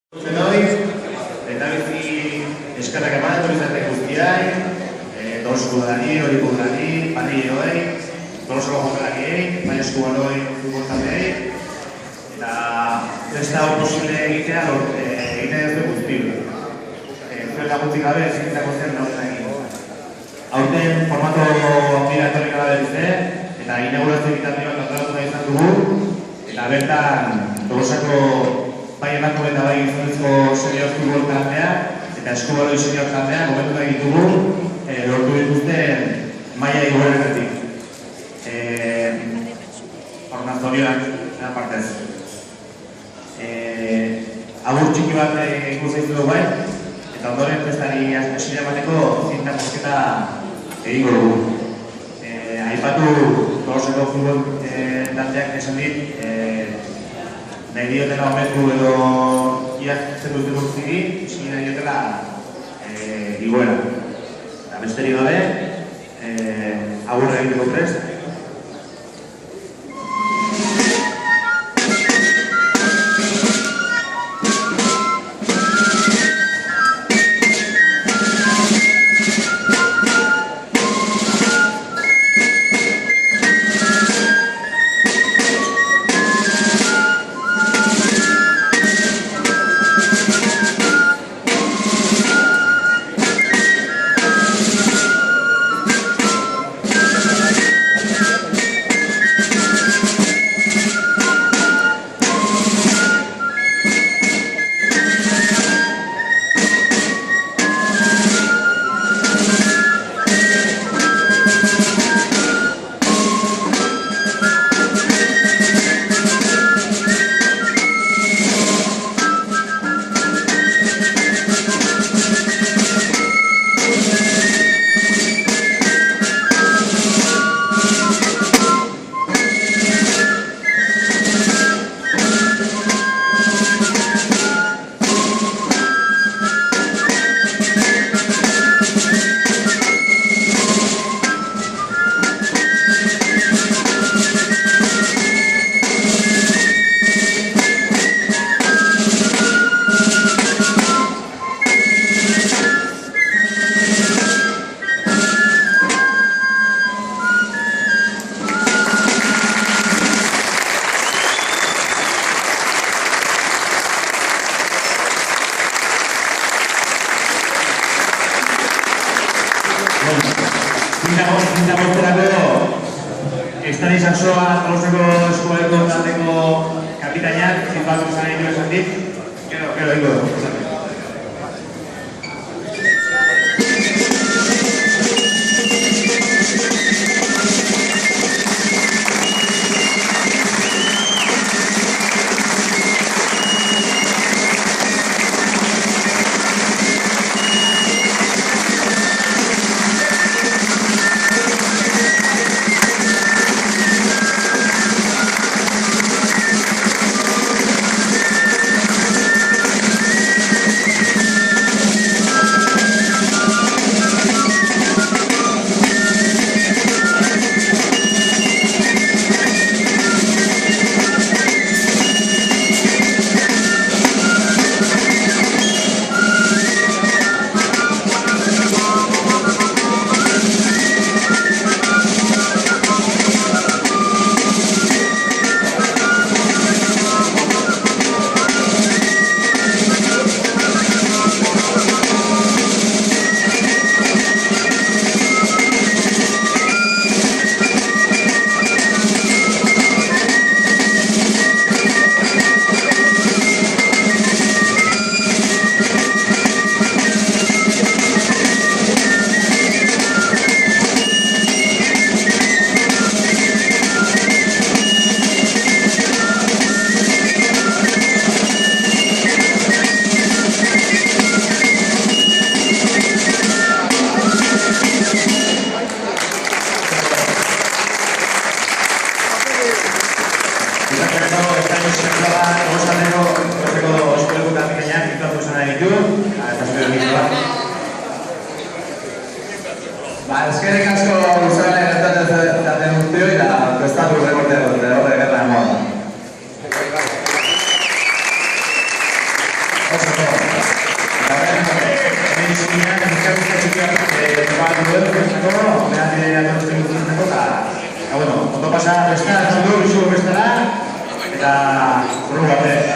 Eta bizi eskerrak eman etorrizatek guztiai, Tolosako udalari, Oriko udalari, panilleoei, Tolosako jokalakiei, Baiasko baloi futboltaldeei, eta ez da posible egitea egiten ez du guztible. Zuen laguntzik gabe ezikitzako zen nauten egin. Aurten formato handia etorri gara berrize, eta inaugurazio egitatioak antolatu nahi izan dugu, eta bertan Tolosako bai emakun eta bai gizonezko senior futbol taldea eta eskubaloi senior taldea gomendu nahi ditugu lortu dituzten maila iguarenetik. Hornaz zorionak partez. Agur txiki bat ikusten dugu bai, eta ondoren festari esile emateko zinta mosketa egingo dugu. Aipatu Tolosako futbol taldeak esan dit, nahi diotela omendu edo iazten dut urtziri, eskin nahi diotela igoera. Eta besterik gabe, agurra egiteko prest. Estani Sansoa, Tolosako eskubaleko taldeko kapitainak, zinbatu izan egin esan dit, gero ingo dugu. Eskerrik asko Uzarren gertatzen urteoi da prestatu rekortea dut, horre gerra emoa. Oso, eta horrein, egin zuginak, izkabuzka txikiak topatu duen, homean atortzen dutuzteko, eta, bueno, ondo pasa, besta, zondu, izugu bestela, eta, urru bate.